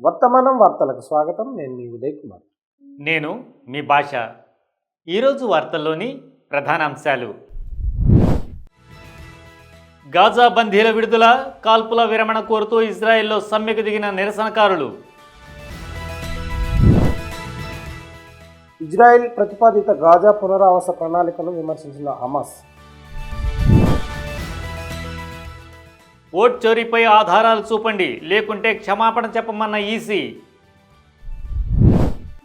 వర్తమానం వార్తలకు స్వాగతం. నేను మీ ఉదయ్ కుమార్. నేను మీ భాష. ఈరోజు వార్తల్లోని ప్రధాన అంశాలు: గాజా బందీల విడుదల, కాల్పుల విరమణ కోరుతూ ఇజ్రాయెల్లో సమ్మెకు దిగిన నిరసనకారులు. ఇజ్రాయెల్ ప్రతిపాదిత గాజా పునరావాస ప్రణాళికను విమర్శించిన హమాస్. ఓట్ చోరీపై ఆధారాలు చూపండి, లేకుంటే క్షమాపణ చెప్పమన్న ఈసీ.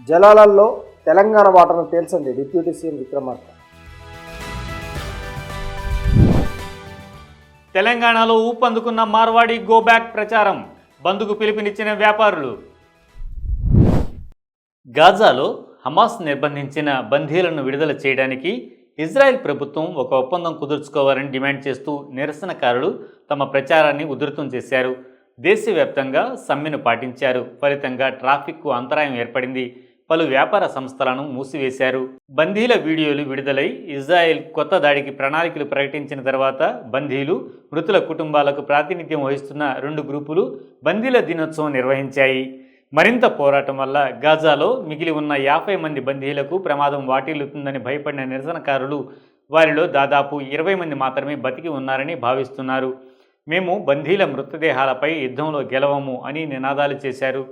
జలాలలో తెలంగాణ వాటను తేల్చండి, డిప్యూటీ సీఎం విక్రమార్క. తెలంగాణలో ఊపందుకున్న మార్వాడి గో బ్యాక్ ప్రచారం, బంద్కు పిలుపునిచ్చిన వ్యాపారులు. గాజాలో హమాస్ నిర్బంధించిన బందీలను విడుదల చేయడానికి ఇజ్రాయెల్ ప్రభుత్వం ఒక ఒప్పందం కుదుర్చుకోవాలని డిమాండ్ చేస్తూ నిరసనకారులు తమ ప్రచారాన్ని ఉధృతం చేశారు. దేశవ్యాప్తంగా సమ్మెను పాటించారు. ఫలితంగా ట్రాఫిక్కు అంతరాయం ఏర్పడింది. పలు వ్యాపార సంస్థలను మూసివేశారు. బందీల వీడియోలు విడుదలై ఇజ్రాయెల్ కొత్త దాడికి ప్రణాళికలు ప్రకటించిన తర్వాత బందీలు, మృతుల కుటుంబాలకు ప్రాతినిధ్యం వహిస్తున్న 2 గ్రూపులు బందీల దినోత్సవం నిర్వహించాయి. మరింత పోరాటం వల్ల గాజాలో మిగిలి ఉన్న 50 మంది బందీలకు ప్రమాదం వాటిల్లుతుందని భయపడిన నిరసనకారులు వారిలో దాదాపు 20 మంది మాత్రమే బతికి ఉన్నారని భావిస్తున్నారు. మేము బందీల మృతదేహాలపై యుద్ధంలో గెలవము అని నినాదాలు చేశారు.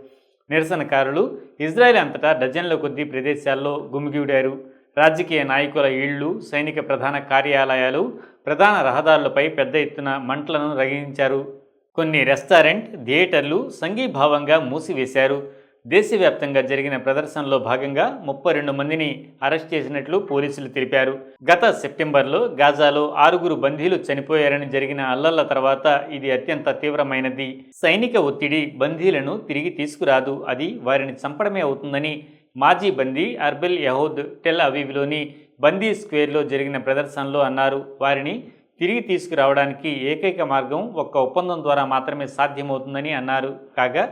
నిరసనకారులు ఇజ్రాయెల్ అంతటా డజన్ల కొద్దీ ప్రదేశాల్లో గుమిగూడారు. రాజకీయ నాయకుల ఇళ్లు, సైనిక ప్రధాన కార్యాలయాలు, ప్రధాన రహదారులపై పెద్ద ఎత్తున మంటలను రగిలించారు. కొన్ని రెస్టారెంట్, థియేటర్లు సంఘీభావంగా మూసివేశారు. దేశవ్యాప్తంగా జరిగిన ప్రదర్శనలో భాగంగా 32 మందిని అరెస్ట్ చేసినట్లు పోలీసులు తెలిపారు. గత సెప్టెంబర్లో గాజాలో 6 బందీలు చనిపోయారని జరిగిన అల్లర్ల తర్వాత ఇది అత్యంత తీవ్రమైనది. సైనిక ఒత్తిడి బందీలను తిరిగి తీసుకురాదు, అది వారిని చంపడమే అవుతుందని మాజీ బందీ అర్బెల్ యహూద్ టెల్ అవీవ్లోని బందీ స్క్వేర్లో జరిగిన ప్రదర్శనలో అన్నారు. వారిని తిరిగి తీసుకురావడానికి ఏకైక మార్గం ఒక్క ఒప్పందం ద్వారా మాత్రమే సాధ్యమవుతుందని అన్నారు. కాగా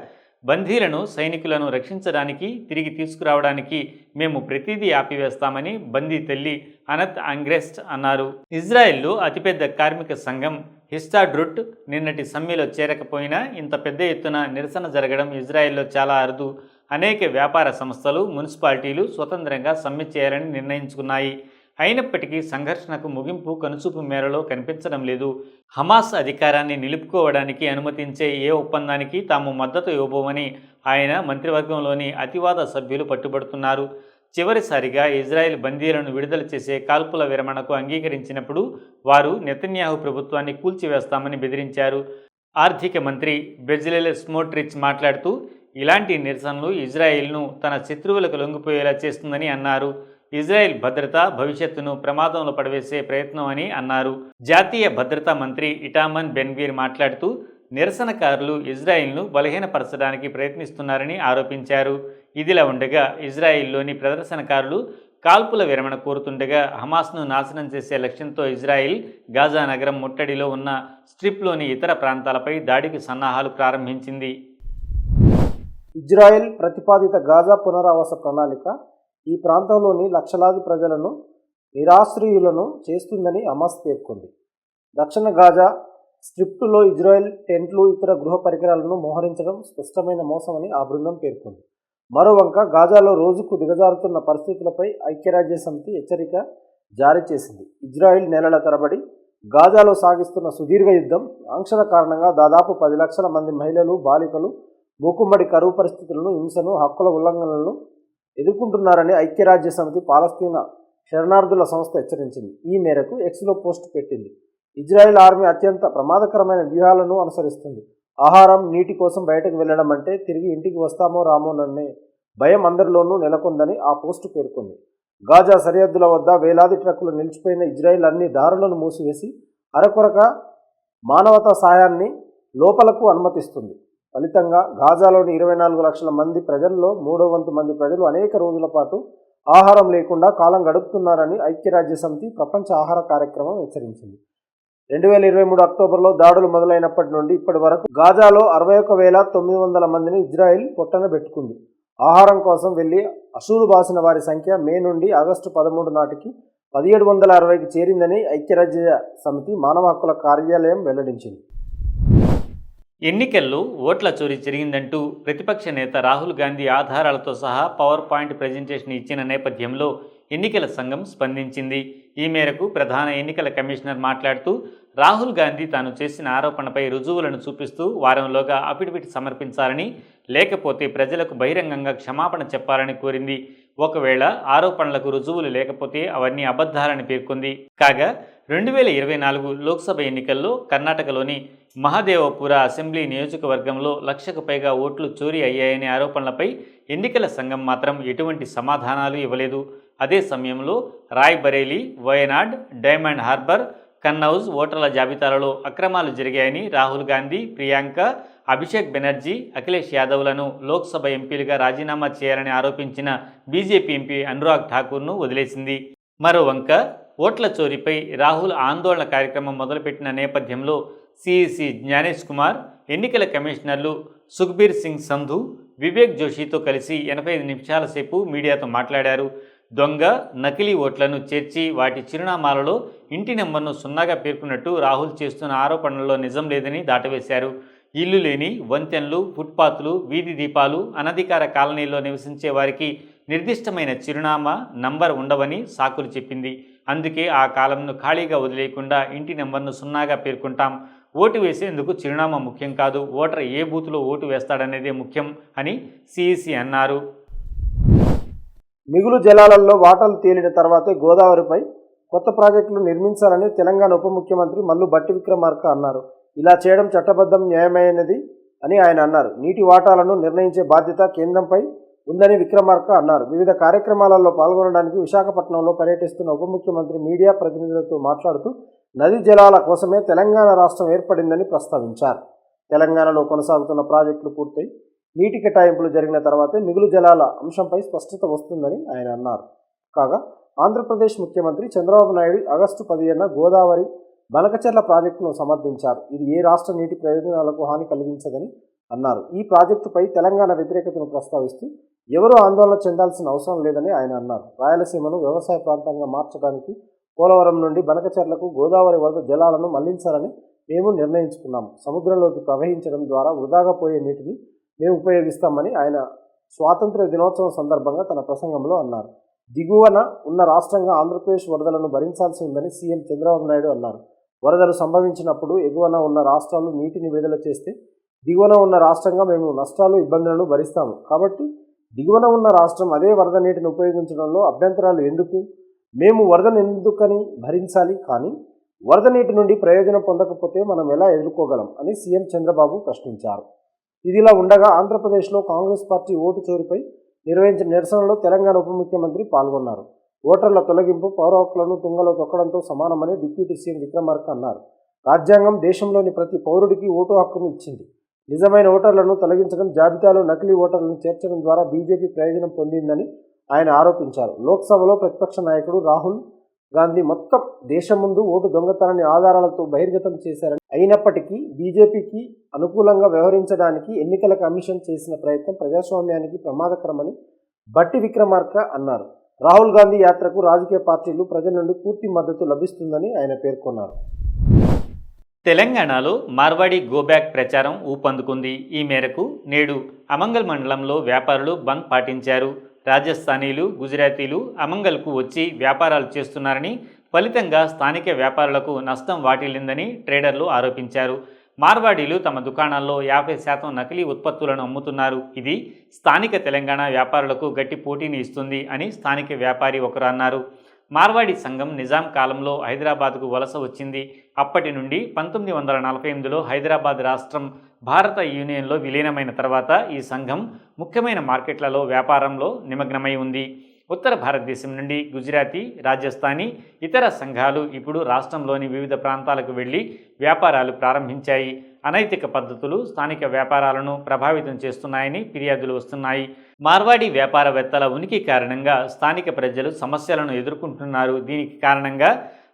బందీలను, సైనికులను రక్షించడానికి, తిరిగి తీసుకురావడానికి మేము ప్రతిదీ ఆపివేస్తామని బందీ తల్లి అనత్ అంగ్రెస్ట్ అన్నారు. ఇజ్రాయెల్లో అతిపెద్ద కార్మిక సంఘం హిస్టాడ్రుట్ నిన్నటి సమ్మెలో చేరకపోయినా ఇంత పెద్ద ఎత్తున నిరసన జరగడం ఇజ్రాయెల్లో చాలా అరుదు. అనేక వ్యాపార సంస్థలు, మున్సిపాలిటీలు స్వతంత్రంగా సమ్మె చేయాలని నిర్ణయించుకున్నాయి. అయినప్పటికీ సంఘర్షణకు ముగింపు కనుచూపు మేరలో కనిపించడం లేదు. హమాస్ అధికారాన్ని నిలుపుకోవడానికి అనుమతించే ఏ ఒప్పందానికి తాము మద్దతు ఇవ్వబోమని ఆయన మంత్రివర్గంలోని అతివాద సభ్యులు పట్టుబడుతున్నారు. చివరిసారిగా ఇజ్రాయెల్ బందీలను విడుదల చేసే కాల్పుల విరమణకు అంగీకరించినప్పుడు వారు నెతన్యాహు ప్రభుత్వాన్ని కూల్చివేస్తామని బెదిరించారు. ఆర్థిక మంత్రి బెజలెల్ స్మోట్రిచ్ మాట్లాడుతూ ఇలాంటి నిరసనలు ఇజ్రాయెల్ను తన శత్రువులకు లొంగిపోయేలా చేస్తుందని అన్నారు. ఇజ్రాయెల్ భద్రత భవిష్యత్తును ప్రమాదంలో పడవేసే ప్రయత్నం అని అన్నారు. జాతీయ భద్రతా మంత్రి ఇటామన్ బెన్గ్వీర్ మాట్లాడుతూ నిరసనకారులు ఇజ్రాయెల్ను బలహీనపరచడానికి ప్రయత్నిస్తున్నారని ఆరోపించారు. ఇదిలా ఉండగా ఇజ్రాయెల్లోని ప్రదర్శనకారులు కాల్పుల విరమణ కోరుతుండగా హమాస్ను నాశనం చేసే లక్ష్యంతో ఇజ్రాయెల్ గాజా నగరం ముట్టడిలో ఉన్న స్ట్రిప్లోని ఇతర ప్రాంతాలపై దాడికి సన్నాహాలు ప్రారంభించింది. ఇజ్రాయెల్ ప్రతిపాదిత గాజా పునరావాస ప్రణాళిక ఈ ప్రాంతంలోని లక్షలాది ప్రజలను నిరాశ్రయులను చేస్తుందని హమాస్ పేర్కొంది. దక్షిణ గాజా స్ట్రిప్లో ఇజ్రాయెల్ టెంట్లు, ఇతర గృహ పరికరాలను మోహరించడం స్పష్టమైన మోసమని ఆ బృందం పేర్కొంది. మరోవంక గాజాలో రోజుకు దిగజారుతున్న పరిస్థితులపై ఐక్యరాజ్యసమితి హెచ్చరిక జారీ చేసింది. ఇజ్రాయెల్ నెలల తరబడి గాజాలో సాగిస్తున్న సుదీర్ఘ యుద్ధం, ఆంక్షల కారణంగా దాదాపు 10 లక్షల మంది మహిళలు, బాలికలు మూకుమ్మడి కరువు పరిస్థితులను, హింసను, హక్కుల ఉల్లంఘనలను ఎదుర్కొంటున్నారని ఐక్యరాజ్యసమితి పాలస్తీనా శరణార్థుల సంస్థ హెచ్చరించింది. ఈ మేరకు ఎక్స్లో పోస్ట్ పెట్టింది. ఇజ్రాయెల్ ఆర్మీ అత్యంత ప్రమాదకరమైన వ్యూహాలను అనుసరిస్తుంది. ఆహారం, నీటి కోసం బయటకు వెళ్లడం అంటే తిరిగి ఇంటికి వస్తామో రామోననే భయం అందరిలోనూ నెలకొందని ఆ పోస్టు పేర్కొంది. గాజా సరిహద్దుల వద్ద వేలాది ట్రక్కులు నిలిచిపోయిన ఇజ్రాయెల్ అన్ని దారులను మూసివేసి అరకొరక మానవతా సాయాన్ని లోపలకు అనుమతిస్తుంది. ఫలితంగా గాజాలోని 24 లక్షల మంది ప్రజల్లో 3వ వంతు మంది ప్రజలు అనేక రోజుల పాటు ఆహారం లేకుండా కాలం గడుపుతున్నారని ఐక్యరాజ్యసమితి ప్రపంచ ఆహార కార్యక్రమం హెచ్చరించింది. 2023 అక్టోబర్లో దాడులు మొదలైనప్పటి నుండి ఇప్పటి వరకు గాజాలో 61,900 మందిని ఇజ్రాయెల్ పొట్టన పెట్టుకుంది. ఆహారం కోసం వెళ్లి అసూలు బాసిన వారి సంఖ్య మే నుండి ఆగస్టు 13 నాటికి 1760కి చేరిందని ఐక్యరాజ్య సమితి మానవ హక్కుల కార్యాలయం వెల్లడించింది. ఎన్నికల్లో ఓట్ల చోరీ జరిగిందంటూ ప్రతిపక్ష నేత రాహుల్ గాంధీ ఆధారాలతో సహా పవర్ పాయింట్ ప్రజెంటేషన్ ఇచ్చిన నేపథ్యంలో ఎన్నికల సంఘం స్పందించింది. ఈ మేరకు ప్రధాన ఎన్నికల కమిషనర్ మాట్లాడుతూ రాహుల్ గాంధీ తాను చేసిన ఆరోపణపై రుజువులను చూపిస్తూ వారంలోగా అఫిడవిట్ సమర్పించాలని, లేకపోతే ప్రజలకు బహిరంగంగా క్షమాపణ చెప్పాలని కోరింది. ఒకవేళ ఆరోపణలకు రుజువులు లేకపోతే అవన్నీ అబద్ధాలని పేర్కొంది. కాగా 2024 లోక్సభ ఎన్నికల్లో కర్ణాటకలోని మహదేవపుర అసెంబ్లీ నియోజకవర్గంలో 1,00,000కు పైగా ఓట్లు చోరీ అయ్యాయనే ఆరోపణలపై ఎన్నికల సంఘం మాత్రం ఎటువంటి సమాధానాలు ఇవ్వలేదు. అదే సమయంలో రాయ్బరేలీ, వయనాడ్, డైమండ్ హార్బర్, కన్నౌజ్ ఓటర్ల జాబితాలలో అక్రమాలు జరిగాయని రాహుల్ గాంధీ, ప్రియాంక, అభిషేక్ బెనర్జీ, అఖిలేష్ యాదవ్లను లోక్సభ ఎంపీలుగా రాజీనామా చేయాలని ఆరోపించిన బీజేపీ ఎంపీ అనురాగ్ ఠాకూర్ను వదిలేసింది. మరోవంక ఓట్ల చోరీపై రాహుల్ ఆందోళన కార్యక్రమం మొదలుపెట్టిన నేపథ్యంలో సిఈసి జ్ఞానేష్ కుమార్, ఎన్నికల కమిషనర్లు సుఖ్బీర్ సింగ్ సంధు, వివేక్ జోషితో కలిసి 85 నిమిషాల సేపు మీడియాతో మాట్లాడారు. దొంగ, నకిలీ ఓట్లను చేర్చి వాటి చిరునామాలలో ఇంటి నెంబర్ను 0గా పేర్కొన్నట్టు రాహుల్ చేస్తున్న ఆరోపణల్లో నిజం లేదని దాటవేశారు. ఇల్లు లేని, వంతెనలు, ఫుట్పాత్లు, వీధి దీపాలు, అనధికార కాలనీల్లో నివసించే వారికి నిర్దిష్టమైన చిరునామా, నంబర్ ఉండవని సాకులు చెప్పింది. అందుకే ఆ కాలంను ఖాళీగా వదిలేయకుండా ఇంటి నెంబర్ను 0గా పేర్కొంటాం. ఓటు వేసేందుకు చిరునామా ముఖ్యం కాదు, ఓటర్ ఏ బూత్లో ఓటు వేస్తాడనేదే ముఖ్యం అని సిఈసి అన్నారు. మిగులు జలాలలో వాటాలు తేలిన తర్వాతే గోదావరిపై కొత్త ప్రాజెక్టులు నిర్మించాలని తెలంగాణ ఉప ముఖ్యమంత్రి మల్లు భట్టి విక్రమార్క అన్నారు. ఇలా చేయడం చట్టబద్ధం, న్యాయమైనది అని ఆయన అన్నారు. నీటి వాటాలను నిర్ణయించే బాధ్యత కేంద్రంపై ఉందని విక్రమార్క అన్నారు. వివిధ కార్యక్రమాలలో పాల్గొనడానికి విశాఖపట్నంలో పర్యటిస్తున్న ఉప ముఖ్యమంత్రి మీడియా ప్రతినిధులతో మాట్లాడుతూ నదీ జలాల కోసమే తెలంగాణ రాష్ట్రం ఏర్పడిందని ప్రస్తావించారు. తెలంగాణలో కొనసాగుతున్న ప్రాజెక్టులు పూర్తయి నీటి కేటాయింపులు జరిగిన తర్వాతే మిగులు జలాల అంశంపై స్పష్టత వస్తుందని ఆయన అన్నారు. కాగా ఆంధ్రప్రదేశ్ ముఖ్యమంత్రి చంద్రబాబు నాయుడు ఆగస్టు 15న గోదావరి బనకచెర్ల ప్రాజెక్టును సమర్థించారు. ఇది ఏ రాష్ట్ర నీటి ప్రయోజనాలకు హాని కలిగించదని అన్నారు. ఈ ప్రాజెక్టుపై తెలంగాణ వ్యతిరేకతను ప్రస్తావిస్తూ ఎవరూ ఆందోళన చెందాల్సిన అవసరం లేదని ఆయన అన్నారు. రాయలసీమను వ్యవసాయ ప్రాంతంగా మార్చడానికి పోలవరం నుండి బనకచెర్లకు గోదావరి వరద జలాలను మళ్లించాలని మేము నిర్ణయించుకున్నాము. సముద్రంలోకి ప్రవహించడం ద్వారా వృధాగా పోయే నీటిని మేము ఉపయోగిస్తామని ఆయన స్వాతంత్ర్య దినోత్సవం సందర్భంగా తన ప్రసంగంలో అన్నారు. దిగువన ఉన్న రాష్ట్రంగా ఆంధ్రప్రదేశ్ వరదలను భరించాల్సి ఉందని సీఎం చంద్రబాబు నాయుడు అన్నారు. వరదలు సంభవించినప్పుడు ఎగువన ఉన్న రాష్ట్రాలు నీటిని విడుదల చేస్తే దిగువన ఉన్న రాష్ట్రంగా మేము నష్టాలు, ఇబ్బందులను భరిస్తాము. కాబట్టి దిగువన ఉన్న రాష్ట్రం అదే వరద నీటిని ఉపయోగించడంలో అభ్యంతరాలు ఎందుకు? మేము వరదను ఎందుకని భరించాలి? కానీ వరద నీటి నుండి ప్రయోజనం పొందకపోతే మనం ఎలా ఎదుర్కోగలం అని సీఎం చంద్రబాబు ప్రశ్నించారు. ఇదిలా ఉండగా ఆంధ్రప్రదేశ్లో కాంగ్రెస్ పార్టీ ఓటు చోరీపై నిర్వహించిన నిరసనలో తెలంగాణ ఉప ముఖ్యమంత్రి పాల్గొన్నారు. ఓటర్ల తొలగింపు పౌర హక్కులను తుంగలో తొక్కడంతో సమానమని డిప్యూటీ సీఎం విక్రమార్క అన్నారు. రాజ్యాంగం దేశంలోని ప్రతి పౌరుడికి ఓటు హక్కును ఇచ్చింది. నిజమైన ఓటర్లను తొలగించడం, జాబితాలో నకిలీ ఓటర్లను చేర్చడం ద్వారా బీజేపీ ప్రయోజనం పొందిందని ఆయన ఆరోపించారు. లోక్సభలో ప్రతిపక్ష నాయకుడు రాహుల్ గాంధీ మొత్తం దేశం ముందు ఓటు దొంగతనాన్ని ఆధారాలతో బహిర్గతం చేశారని, అయినప్పటికీ బీజేపీకి అనుకూలంగా వ్యవహరించడానికి ఎన్నికల కమిషన్ చేసిన ప్రయత్నం ప్రజాస్వామ్యానికి ప్రమాదకరమని భట్టి విక్రమార్క అన్నారు. రాహుల్ గాంధీ యాత్రకు రాజకీయ పార్టీలు ప్రజల నుండి పూర్తి మద్దతు లభిస్తుందని ఆయన పేర్కొన్నారు. తెలంగాణలో మార్వాడి గోబ్యాక్ ప్రచారం ఊపందుకుంది. ఈ మేరకు నేడు అమంగల్ మండలంలో వ్యాపారులు బంద్ పాటించారు. రాజస్థానీలు, గుజరాతీలు అమంగల్కు వచ్చి వ్యాపారాలు చేస్తున్నారని, ఫలితంగా స్థానిక వ్యాపారులకు నష్టం వాటిల్లిందని ట్రేడర్లు ఆరోపించారు. మార్వాడీలు తమ దుకాణాల్లో 50% నకిలీ ఉత్పత్తులను అమ్ముతున్నారు. ఇది స్థానిక తెలంగాణ వ్యాపారులకు గట్టి పోటీని ఇస్తుంది అని స్థానిక వ్యాపారి ఒకరు అన్నారు. మార్వాడి సంఘం నిజాం కాలంలో హైదరాబాద్కు వలస వచ్చింది. అప్పటి నుండి 1948లో హైదరాబాద్ రాష్ట్రం భారత యూనియన్లో విలీనమైన తర్వాత ఈ సంఘం ముఖ్యమైన మార్కెట్లలో వ్యాపారంలో నిమగ్నమై ఉంది. ఉత్తర భారతదేశం నుండి గుజరాతీ, రాజస్థానీ, ఇతర సంఘాలు ఇప్పుడు రాష్ట్రంలోని వివిధ ప్రాంతాలకు వెళ్లి వ్యాపారాలు ప్రారంభించాయి. అనైతిక పద్ధతులు స్థానిక వ్యాపారాలను ప్రభావితం చేస్తున్నాయని ఫిర్యాదులు వస్తున్నాయి. మార్వాడి వ్యాపారవేత్తల ఉనికి కారణంగా స్థానిక ప్రజలు సమస్యలను ఎదుర్కొంటున్నారు. దీనికి కారణంగా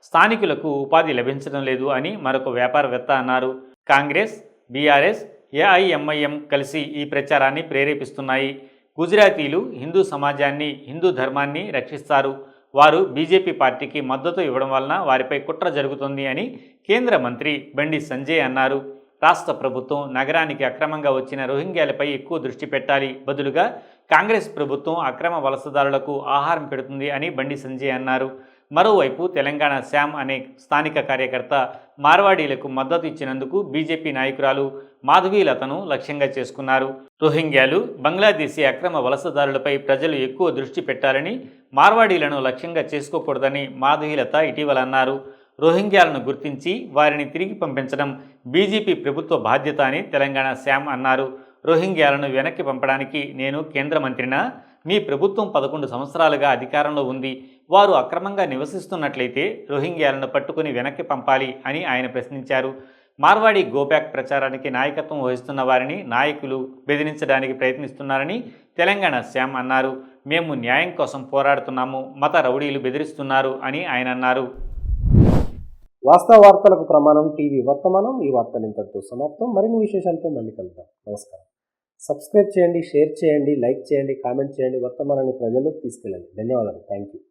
స్థానికులకు ఉపాధి లభించడం లేదు అని మరొక వ్యాపారవేత్త అన్నారు. కాంగ్రెస్, బీఆర్ఎస్, ఏఐఎంఐఎం కలిసి ఈ ప్రచారాన్ని ప్రేరేపిస్తున్నాయి. గుజరాతీలు హిందూ సమాజాన్ని, హిందూ ధర్మాన్ని రక్షిస్తారు. వారు బీజేపీ పార్టీకి మద్దతు ఇవ్వడం వలన వారిపై కుట్ర జరుగుతుంది అని కేంద్ర మంత్రి బండి సంజయ్ అన్నారు. రాష్ట్ర ప్రభుత్వం నగరానికి అక్రమంగా వచ్చిన రోహింగ్యాలపై ఎక్కువ దృష్టి పెట్టాలి, బదులుగా కాంగ్రెస్ ప్రభుత్వం అక్రమ వలసదారులకు ఆహారం పెడుతుంది అని బండి సంజయ్ అన్నారు. మరోవైపు తెలంగాణ శ్యామ్ అనే స్థానిక కార్యకర్త మార్వాడీలకు మద్దతు ఇచ్చినందుకు బీజేపీ నాయకురాలు మాధవీలతను లక్ష్యంగా చేసుకున్నారు. రోహింగ్యాలు, బంగ్లాదేశీ అక్రమ వలసదారులపై ప్రజలు ఎక్కువ దృష్టి పెట్టాలని, మార్వాడీలను లక్ష్యంగా చేసుకోకూడదని మాధవీలత ఇటీవల అన్నారు. రోహింగ్యాలను గుర్తించి వారిని తిరిగి పంపించడం బీజేపీ ప్రభుత్వ బాధ్యత అని తెలంగాణ శ్యామ్ అన్నారు. రోహింగ్యాలను వెనక్కి పంపడానికి నేను కేంద్ర మంత్రినా? మీ ప్రభుత్వం 11 సంవత్సరాలుగా అధికారంలో ఉంది. వారు అక్రమంగా నివసిస్తున్నట్లయితే రోహింగ్యాలను పట్టుకుని వెనక్కి పంపాలి అని ఆయన ప్రశ్నించారు. మార్వాడి గోబ్యాక్ ప్రచారానికి నాయకత్వం వహిస్తున్న వారిని నాయకులు బెదిరించడానికి ప్రయత్నిస్తున్నారని తెలంగాణ శ్యామ్ అన్నారు. మేము న్యాయం కోసం పోరాడుతున్నాము, మత రౌడీలు బెదిరిస్తున్నారు అని ఆయన అన్నారు. వాస్తవ వార్తలకు ప్రమాణం టీవీ వర్తమానం. ఈ వార్తలు ఇంతటితో సమాప్తం. మరిన్ని విశేషాలతో మళ్ళీ కలుద్దాం. నమస్కారం. సబ్స్క్రైబ్ చేయండి, షేర్ చేయండి, లైక్ చేయండి, కామెంట్ చేయండి. వర్తమానాన్ని ప్రజల్లోకి తీసుకెళ్ళండి. ధన్యవాదాలు. Thank you.